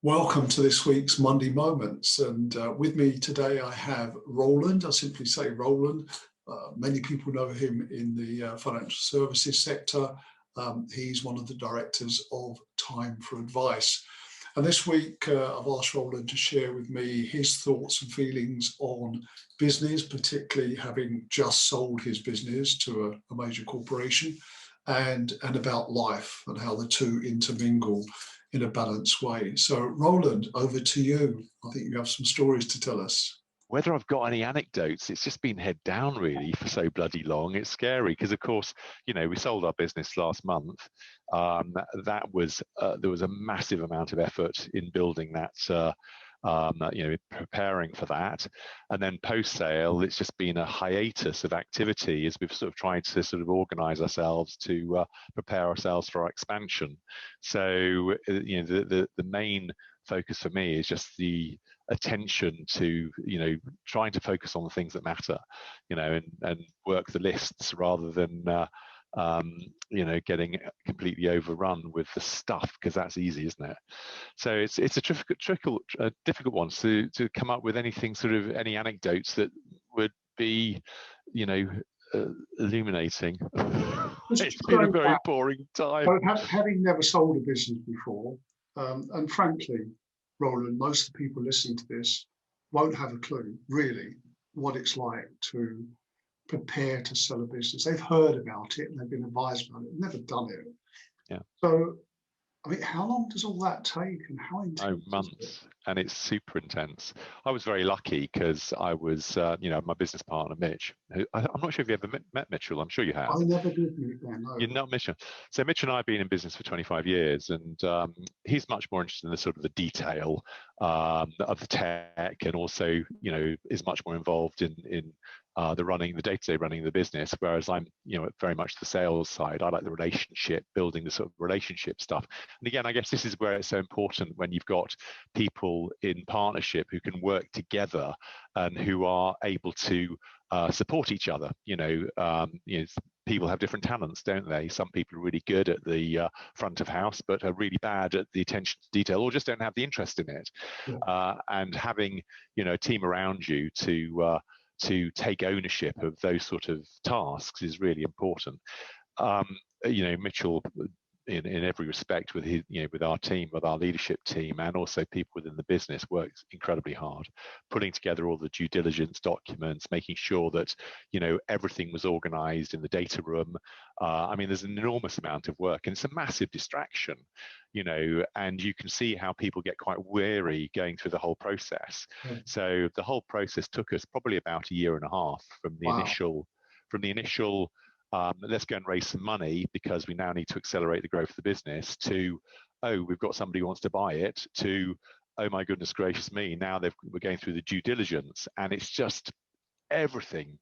Welcome to this week's Monday Moments, and with me today I have Roland. I simply say Roland. Many people know him in the financial services sector. He's one of the directors of Time for Advice. And this week I've asked Roland to share with me his thoughts and feelings on business, particularly having just sold his business to a major corporation, and about life and how the two intermingle in a balanced way. So Roland, over to you. I think you have some stories to tell us. Whether I've got any anecdotes, it's just been head down really for so bloody long. It's scary because, of course, we sold our business last month. That was there was a massive amount of effort in building that. Preparing for that, and then post-sale, it's just been a hiatus of activity as we've sort of tried to sort of organise ourselves to prepare ourselves for our expansion. So, the main focus for me is just the attention to trying to focus on the things that matter, and work the lists rather than getting completely overrun with the stuff, because that's easy, isn't it? So it's a difficult one to come up with anything, sort of any anecdotes that would be illuminating. It's been a very boring time. Having never sold a business before, and frankly, Roland, most of the people listening to this won't have a clue really what it's like to prepare to sell a business. They've heard about it and they've been advised about it, never done it. Yeah. So, I mean, how long does all that take, and how intense? Months, and it's super intense. I was very lucky because I was, my business partner Mitch. I'm not sure if you ever met Mitchell. I'm sure you have. I never did meet them. No. You're not Mitchell. So Mitch and I have been in business for 25 years, and he's much more interested in the sort of the detail of the tech, and also, is much more involved in the day-to-day running of the business, whereas I'm, very much the sales side. I like the relationship, building the sort of relationship stuff. And again, I guess this is where it's so important when you've got people in partnership who can work together and who are able to support each other. People have different talents, don't they? Some people are really good at the front of house, but are really bad at the attention to detail, or just don't have the interest in it. Yeah. And having, a team around you to take ownership of those sort of tasks is really important. Mitchell, in every respect, with his, with our team, with our leadership team, and also people within the business, works incredibly hard, putting together all the due diligence documents, making sure that everything was organised in the data room. There's an enormous amount of work, and it's a massive distraction, and you can see how people get quite weary going through the whole process. So the whole process took us probably about a year and a half from the initial let's go and raise some money because we now need to accelerate the growth of the business, to, oh, we've got somebody who wants to buy it, to, oh my goodness gracious me, now we're going through the due diligence. And it's just everything,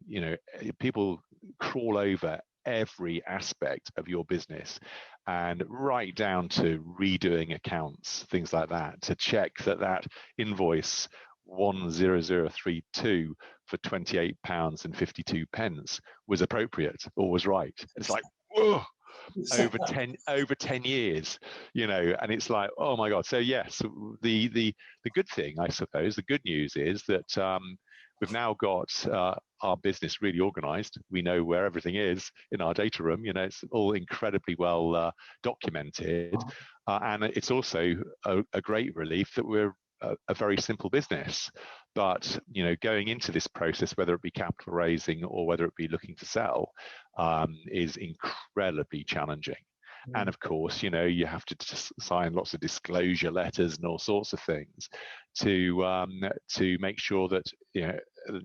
people crawl over every aspect of your business, and right down to redoing accounts, things like that, to check that invoice 10032 for £28.52 was appropriate or was right. It's like, whoa, over 10 years, and it's like, oh my God. So yes, the good thing, I suppose, the good news is that we've now got our business really organized. We know where everything is in our data room. It's all incredibly well documented. And it's also a great relief that we're a very simple business. But, going into this process, whether it be capital raising or whether it be looking to sell, is incredibly challenging. And of course, you have to sign lots of disclosure letters and all sorts of things to make sure that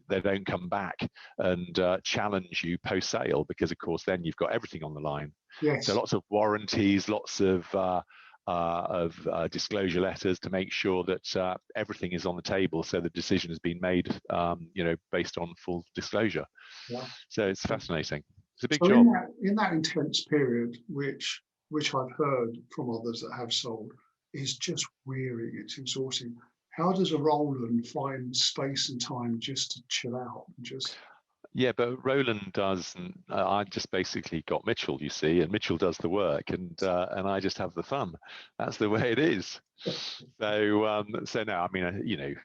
they don't come back and challenge you post sale, because of course then you've got everything on the line. Yes. So lots of warranties, lots of disclosure letters to make sure that everything is on the table, so the decision has been made, based on full disclosure. Yeah. So it's fascinating. It's a big job. In that intense period, which I've heard from others that have sold, is just wearing. It's exhausting. How does a Roland find space and time just to chill out and just? Yeah, but Roland does. I just basically got Mitchell, you see, and Mitchell does the work, and I just have the fun. That's the way it is. So no, I mean,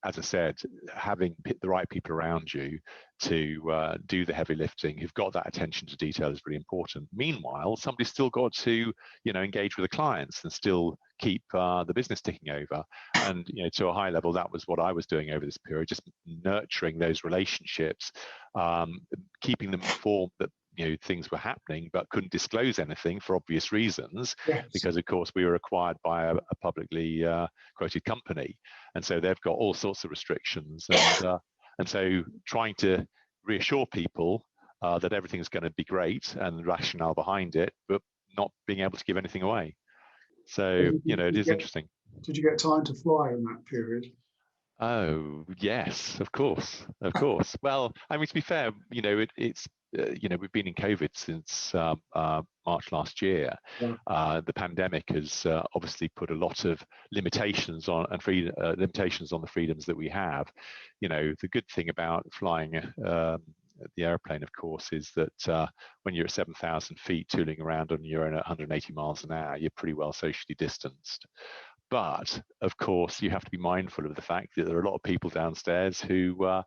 as I said, having the right people around you to do the heavy lifting, who've got that attention to detail, is really important. Meanwhile, somebody's still got to, engage with the clients and still keep the business ticking over. And to a high level, that was what I was doing over this period, just nurturing those relationships, keeping them informed that things were happening, but couldn't disclose anything for obvious reasons, Yes. because of course we were acquired by a publicly quoted company, and so they've got all sorts of restrictions, and so trying to reassure people that everything's going to be great and the rationale behind it, but not being able to give anything away. So it is interesting. Did you get time to fly in that period? Oh yes, of course. Well, I mean, to be fair, it's we've been in COVID since March last year. Yeah. The pandemic has obviously put a lot of limitations on limitations on the freedoms that we have. The good thing about flying the airplane, of course, is that when you're at 7,000 feet tooling around on your own at 180 miles an hour, you're pretty well socially distanced. But of course, you have to be mindful of the fact that there are a lot of people downstairs who are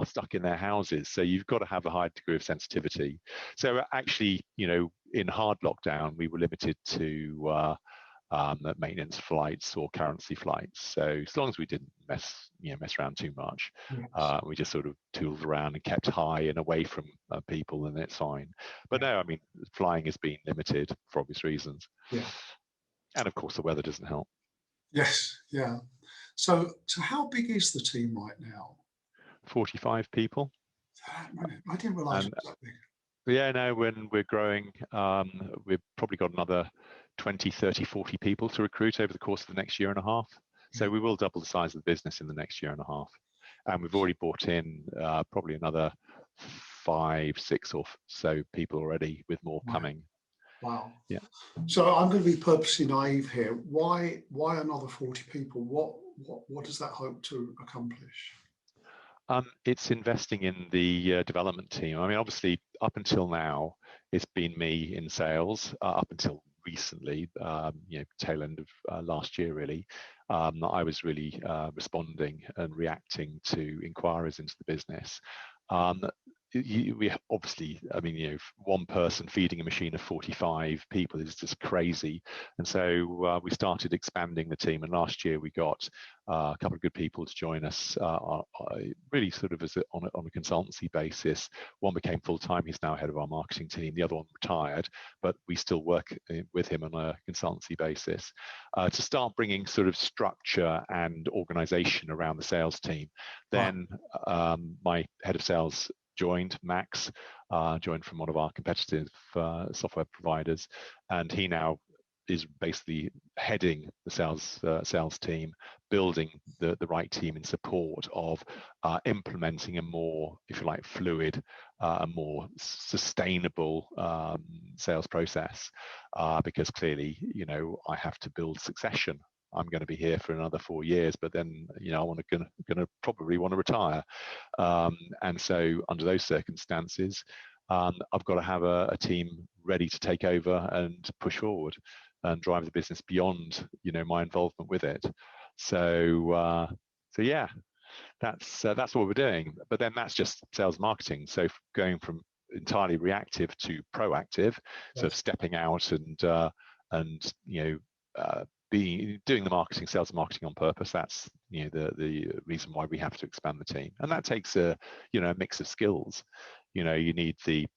stuck in their houses. So you've got to have a high degree of sensitivity. So actually, in hard lockdown, we were limited to maintenance flights or currency flights. So as long as we didn't mess around too much, Yes. we just sort of tooled around and kept high and away from people, and it's fine. But no, I mean, flying has been limited for obvious reasons. Yeah. And of course, the weather doesn't help. Yes. Yeah. So how big is the team right now? 45 people. I didn't realize it was that big. Yeah, no, when we're growing, we've probably got another 20, 30, 40 people to recruit over the course of the next year and a half. So we will double the size of the business in the next year and a half. And we've already brought in probably another 5, 6 or so people already, with more coming. Wow. Yeah. So I'm going to be purposely naive here. Why another 40 people? What does that hope to accomplish? It's investing in the development team. I mean, obviously, up until now, it's been me in sales. Up until recently, tail end of last year, really, I was really responding and reacting to inquiries into the business. We obviously, I mean, one person feeding a machine of 45 people is just crazy. And so we started expanding the team. And last year we got a couple of good people to join us, really sort of on a consultancy basis. One became full-time. He's now head of our marketing team. The other one retired, but we still work with him on a consultancy basis to start bringing sort of structure and organization around the sales team. Then my head of sales joined, Max, joined from one of our competitive software providers, and he now is basically heading the sales team, building the right team in support of implementing a more, if you like, fluid, a more sustainable sales process, because clearly, I have to build succession. I'm going to be here for another 4 years, but then I'm going to probably want to retire, and so under those circumstances, I've got to have a team ready to take over and push forward and drive the business beyond my involvement with it. So yeah, that's what we're doing. But then that's just sales marketing. So going from entirely reactive to proactive, sort of stepping out and doing the marketing, sales and marketing on purpose. That's the reason why we have to expand the team, and that takes a mix of skills. You need the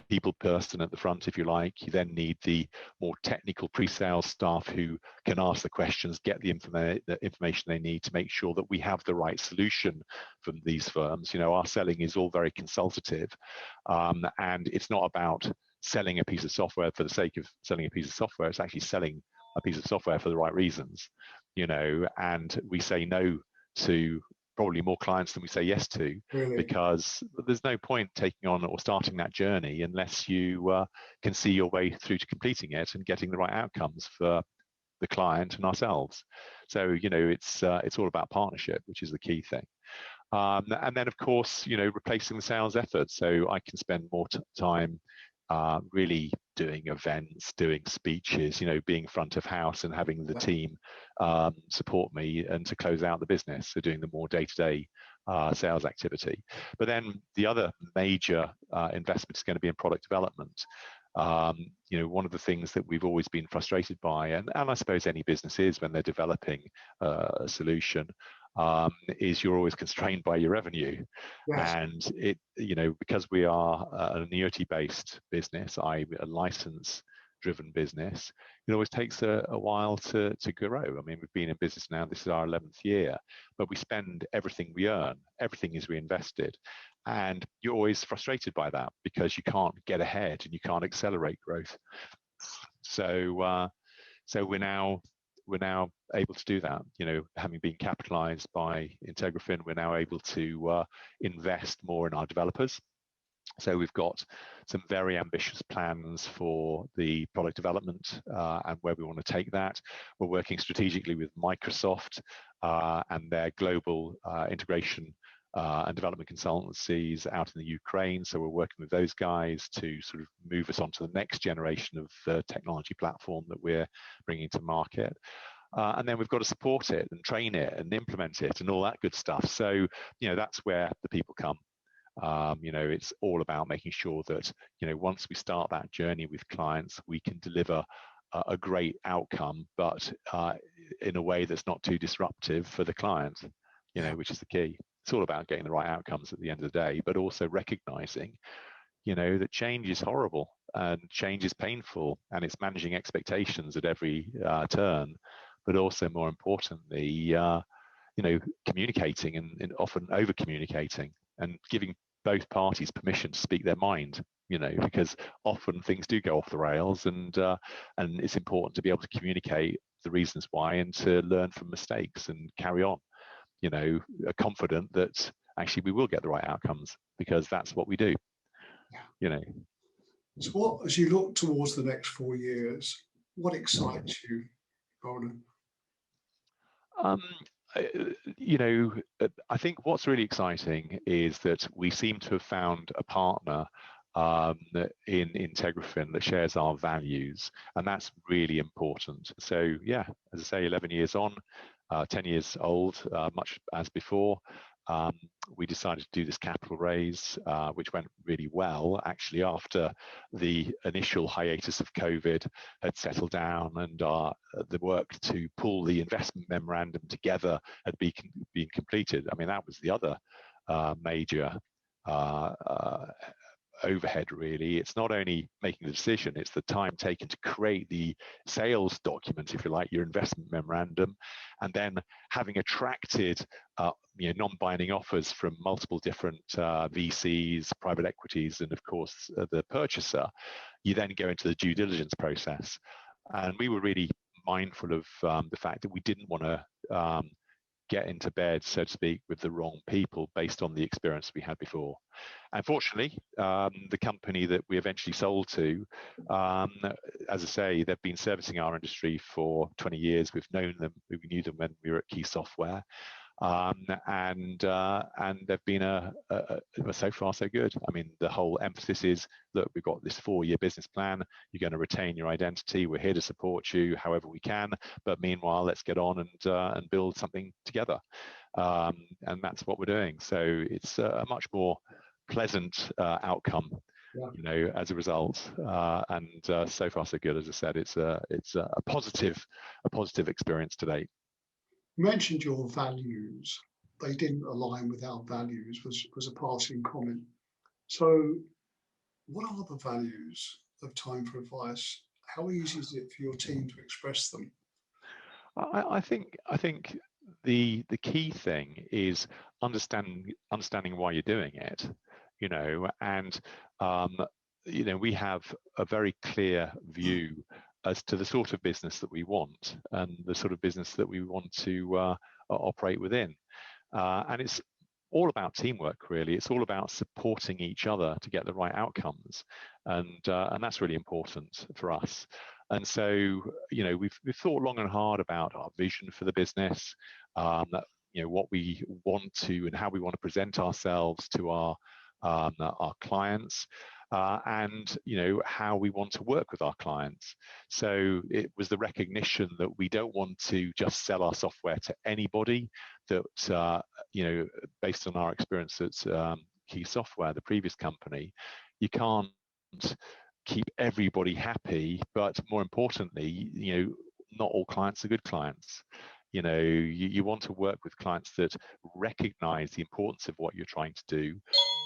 people person at the front, if you like. You then need the more technical pre-sales staff who can ask the questions, get the information they need to make sure that we have the right solution from these firms. Our selling is all very consultative, and it's not about selling a piece of software for the sake of selling a piece of software. It's actually selling a piece of software for the right reasons, and we say no to probably more clients than we say yes to, really? Because there's no point taking on or starting that journey unless you can see your way through to completing it and getting the right outcomes for the client and ourselves. So it's all about partnership, which is the key thing. And then, of course, replacing the sales effort. So I can spend more time really doing events, doing speeches, being front of house and having the team support me and to close out the business. So doing the more day-to-day sales activity. But then the other major investment is going to be in product development. One of the things that we've always been frustrated by, and I suppose any business is when they're developing a solution, is you're always constrained by your revenue. Yes. And because we are an annuity-based business, a license-driven business, it always takes a while to grow. I mean, we've been in business now, this is our 11th year, but we spend everything we earn, everything is reinvested. And you're always frustrated by that because you can't get ahead and you can't accelerate growth. So we're now able to do that. Having been capitalized by Integrafin, we're now able to invest more in our developers. So we've got some very ambitious plans for the product development and where we want to take that. We're working strategically with Microsoft and their global integration and development consultancies out in the Ukraine. So we're working with those guys to sort of move us onto the next generation of the technology platform that we're bringing to market. And then we've got to support it and train it and implement it and all that good stuff. So, that's where the people come. It's all about making sure that, once we start that journey with clients, we can deliver a great outcome, but in a way that's not too disruptive for the client, which is the key. It's all about getting the right outcomes at the end of the day, but also recognizing, that change is horrible and change is painful, and it's managing expectations at every turn, but also more importantly, communicating and often over communicating and giving both parties permission to speak their mind, because often things do go off the rails, and it's important to be able to communicate the reasons why and to learn from mistakes and carry on. Are confident that actually we will get the right outcomes because that's what we do. So as you look towards the next 4 years, what excites you, Roland? I think what's really exciting is that we seem to have found a partner in Integrafin that shares our values, and that's really important. So yeah, as I say, 11 years on, 10 years old, much as before. We decided to do this capital raise, which went really well, actually, after the initial hiatus of COVID had settled down and the work to pull the investment memorandum together had been completed. I mean, that was the other major overhead, really. It's not only making the decision, it's the time taken to create the sales document, if you like, your investment memorandum, and then having attracted non-binding offers from multiple different VCs, private equities, and of course the purchaser. You then go into the due diligence process, and we were really mindful of the fact that we didn't want to get into bed, so to speak, with the wrong people based on the experience we had before. Unfortunately, the company that we eventually sold to, as I say, they've been servicing our industry for 20 years. We've known them, we knew them when we were at Key Software. And they've been so far so good. I mean, the whole emphasis is, look, we've got this 4-year business plan. You're going to retain your identity. We're here to support you however we can. But meanwhile, let's get on and build something together. And that's what we're doing. So it's a much more pleasant outcome, as a result. And so far so good. As I said, it's a positive experience to date. You mentioned your values. They didn't align with our values, was a passing comment. So what are the values of Time for Advice? How easy is it for your team to express them? I think the key thing is understanding why you're doing it, and we have a very clear view as to the sort of business that we want and the sort of business that we want to operate within. And it's all about teamwork, really. It's all about supporting each other to get the right outcomes. And that's really important for us. And so, we've thought long and hard about our vision for the business. what we want to and how we want to present ourselves to our clients, and how we want to work with our clients. So it was the recognition that we don't want to just sell our software to anybody. That based on our experience at Key Software, the previous company, you can't keep everybody happy, but more importantly, not all clients are good clients. You want to work with clients that recognize the importance of what you're trying to do,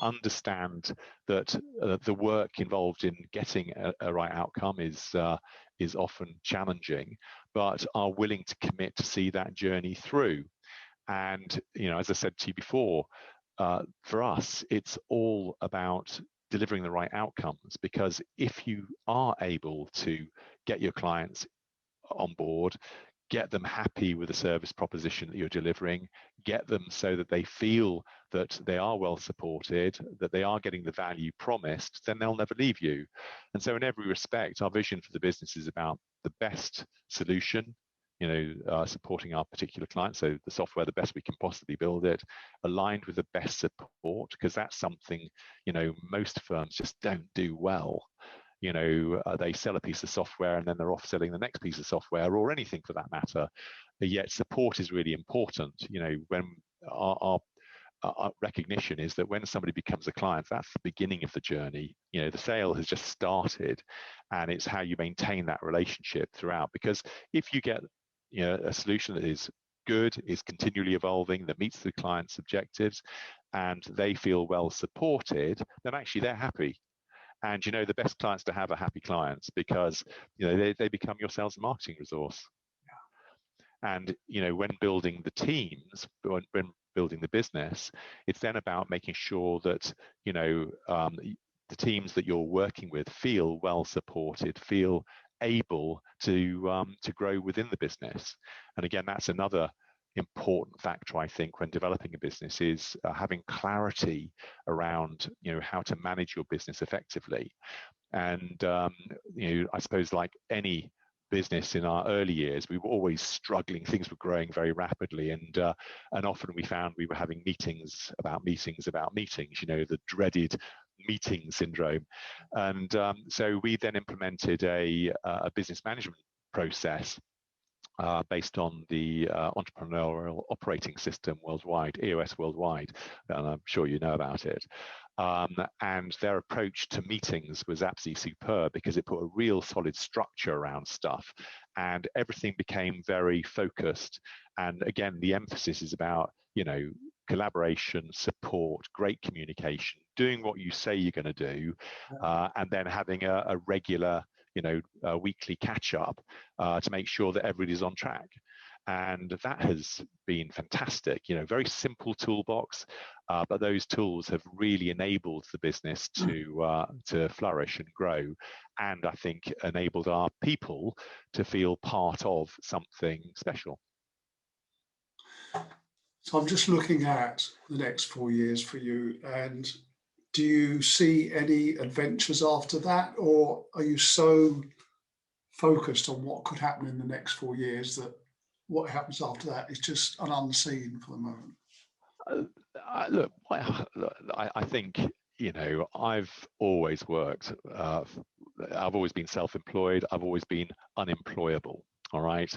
understand that the work involved in getting a right outcome is often challenging, but are willing to commit to see that journey through. And as I said to you before, for us, it's all about delivering the right outcomes, because if you are able to get your clients on board, get them happy with the service proposition that you're delivering, get them so that they feel that they are well supported, that they are getting the value promised, then they'll never leave you. And so in every respect, our vision for the business is about the best solution, supporting our particular clients. So the software, the best we can possibly build it, aligned with the best support, because that's something, most firms just don't do well. They sell a piece of software and then they're off selling the next piece of software, or anything for that matter. But yet support is really important. When our recognition is that when somebody becomes a client, that's the beginning of the journey. The sale has just started, and it's how you maintain that relationship throughout. Because if you get a solution that is good, is continually evolving, that meets the client's objectives, and they feel well supported, then actually they're happy. And the best clients to have are happy clients, because they become your sales and marketing resource. And when building the teams, when building the business, it's then about making sure that the teams that you're working with feel well supported, feel able to grow within the business. And again, that's another important factor, I think, when developing a business, is having clarity around how to manage your business effectively. And I suppose, like any business in our early years, we were always struggling. Things were growing very rapidly, and often we found we were having meetings about meetings about meetings, the dreaded meeting syndrome. And so we then implemented a business management process based on the Entrepreneurial Operating System worldwide, EOS worldwide, and I'm sure you know about it. And their approach to meetings was absolutely superb, because it put a real solid structure around stuff, and everything became very focused. And again, the emphasis is about, collaboration, support, great communication, doing what you say you're going to do, and then having a regular weekly catch up to make sure that everybody's on track. And that has been fantastic. Very simple toolbox, but those tools have really enabled the business to flourish and grow, and I think enabled our people to feel part of something special. So I'm just looking at the next 4 years for you, and do you see any adventures after that, or are you so focused on what could happen in the next 4 years that what happens after that is just an unseen for the moment? Look, I think, I've always worked, I've always been self-employed, I've always been unemployable. All right.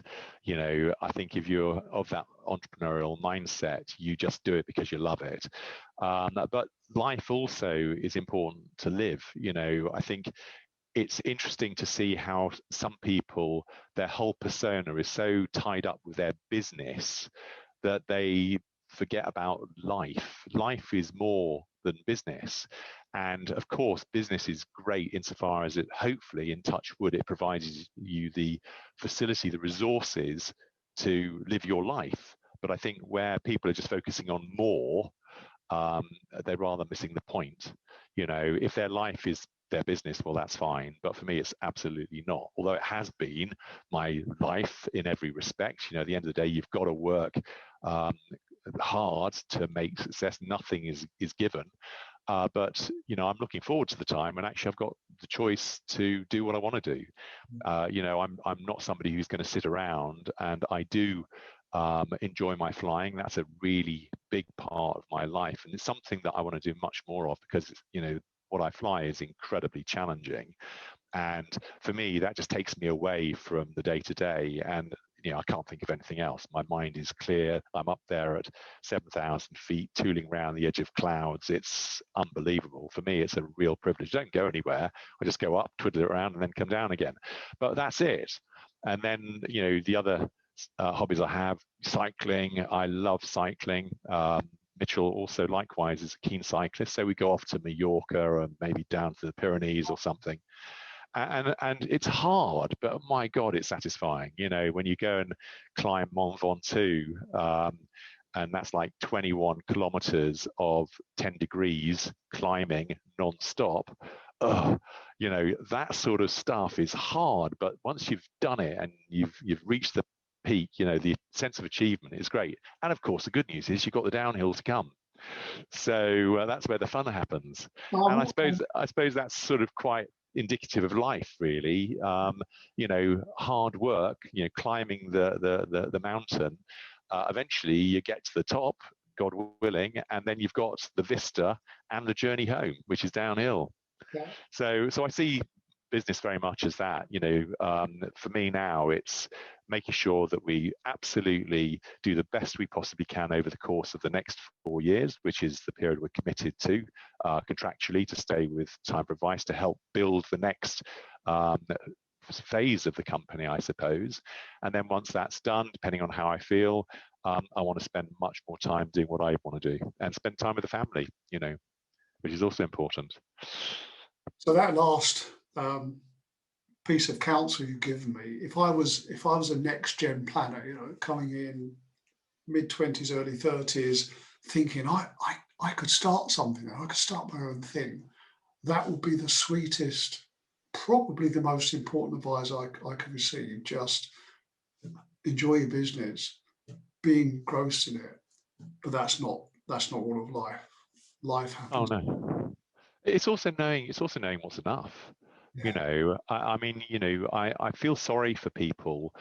I think if you're of that entrepreneurial mindset, you just do it because you love it. But life also is important to live. I think it's interesting to see how some people, their whole persona is so tied up with their business that they forget about life. Life is more than business. And of course, business is great insofar as it, hopefully, in touch wood, it provides you the facility, the resources to live your life. But I think where people are just focusing on more, they're rather missing the point. If their life is their business, well, that's fine. But for me, it's absolutely not. Although it has been my life in every respect. At the end of the day, you've got to work hard to make success. Nothing is given. But I'm looking forward to the time when actually I've got the choice to do what I want to do. I'm not somebody who's going to sit around, and I do enjoy my flying. That's a really big part of my life, and it's something that I want to do much more of, because what I fly is incredibly challenging. And for me, that just takes me away from the day-to-day, and I can't think of anything else. My mind is clear. I'm up there at 7,000 feet, tooling around the edge of clouds. It's unbelievable. For me, it's a real privilege. I don't go anywhere. I just go up, twiddle it around, and then come down again. But that's it. And then, the other hobbies I have, cycling. I love cycling. Mitchell also likewise is a keen cyclist. So we go off to Mallorca and maybe down to the Pyrenees or something. And it's hard, but my God, it's satisfying. When you go and climb Mont Ventoux, and that's like 21 kilometers of 10 degrees climbing non-stop. That sort of stuff is hard, but once you've done it and you've reached the peak, the sense of achievement is great. And of course, the good news is you've got the downhill to come. So that's where the fun happens. And I suppose that's sort of quite indicative of life, really. Hard work, climbing the mountain. Eventually you get to the top, God willing, and then you've got the vista and the journey home, which is downhill. Yeah. So I see business very much as that. For me now, it's making sure that we absolutely do the best we possibly can over the course of the next 4 years, which is the period we're committed to contractually to stay with Time for Advice to help build the next phase of the company, I suppose. And then once that's done, depending on how I feel, I want to spend much more time doing what I want to do and spend time with the family, which is also important. So that last piece of counsel you've given me, if I was a next gen planner, coming in mid-20s, early 30s, thinking I could start something, I could start my own thing, that would be the sweetest, probably the most important advice I could receive. Just enjoy your business, be engrossed in it. But that's not all of life. Life happens. Oh no. It's also knowing what's enough. Yeah. I feel sorry for people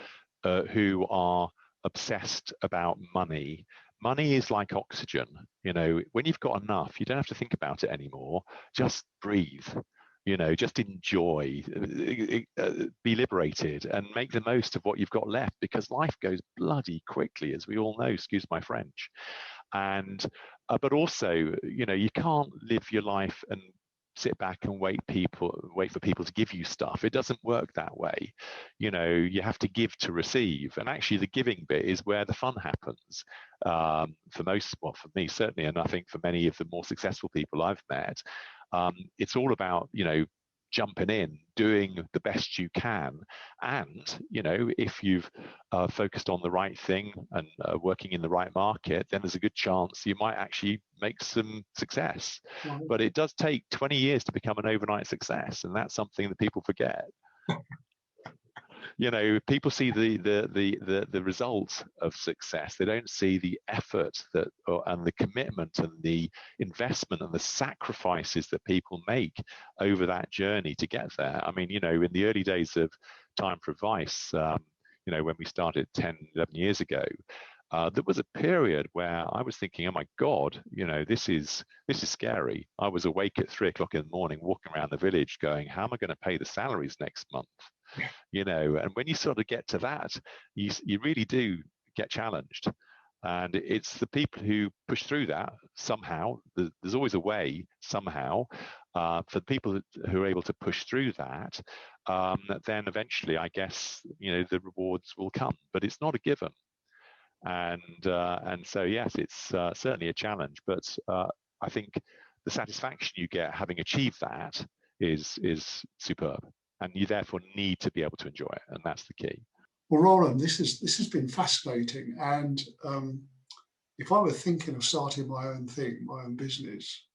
who are obsessed about money. Money is like oxygen. When you've got enough, you don't have to think about it anymore. Just breathe. Just enjoy, be liberated, and make the most of what you've got left, because life goes bloody quickly, as we all know, excuse my French. And but also, you can't live your life and sit back and wait for people to give you stuff. It doesn't work that way. You have to give to receive, and actually the giving bit is where the fun happens. For me certainly, and I think for many of the more successful people I've met, it's all about jumping in, doing the best you can, and if you've focused on the right thing and working in the right market, then there's a good chance you might actually make some success. Mm-hmm. But it does take 20 years to become an overnight success, and that's something that people forget. People see the results of success. They don't see the effort and the commitment and the investment and the sacrifices that people make over that journey to get there. I mean, in the early days of Time for Advice, when we started 10, 11 years ago, there was a period where I was thinking, oh my God, this is scary. I was awake at 3 o'clock in the morning, walking around the village going, how am I going to pay the salaries next month? And when you sort of get to that, you really do get challenged. And it's the people who push through that somehow. There's always a way somehow. For the people who are able to push through that, then eventually, I guess, the rewards will come. But it's not a given. And so, yes, it's certainly a challenge. But I think the satisfaction you get having achieved that is superb. And you therefore need to be able to enjoy it, and that's the key. Well, Roland, this has been fascinating. And if I were thinking of starting my own thing, my own business,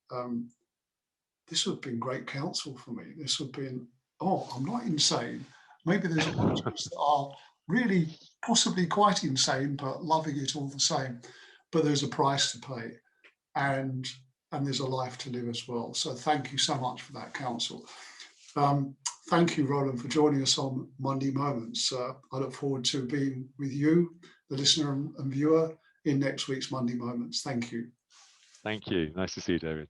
this would have been great counsel for me. This would have been, I'm not insane. Maybe there's a lot of us that are really possibly quite insane, but loving it all the same. But there's a price to pay, and there's a life to live as well. So thank you so much for that counsel. Thank you, Roland, for joining us on Monday Moments. I look forward to being with you the listener and viewer in next week's Monday Moments. Thank you. Thank you. Nice to see you, David.